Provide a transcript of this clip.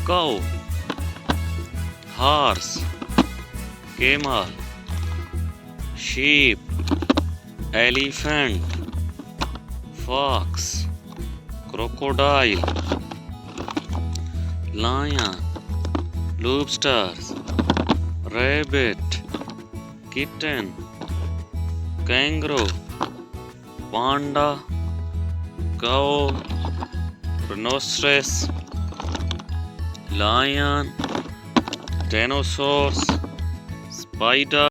cow, horse, camel, sheep, elephant, fox, crocodile, lion, lobsters, rabbit, kitten, kangaroo, panda, cow, rhinoceros, lion, dinosaurs, spider,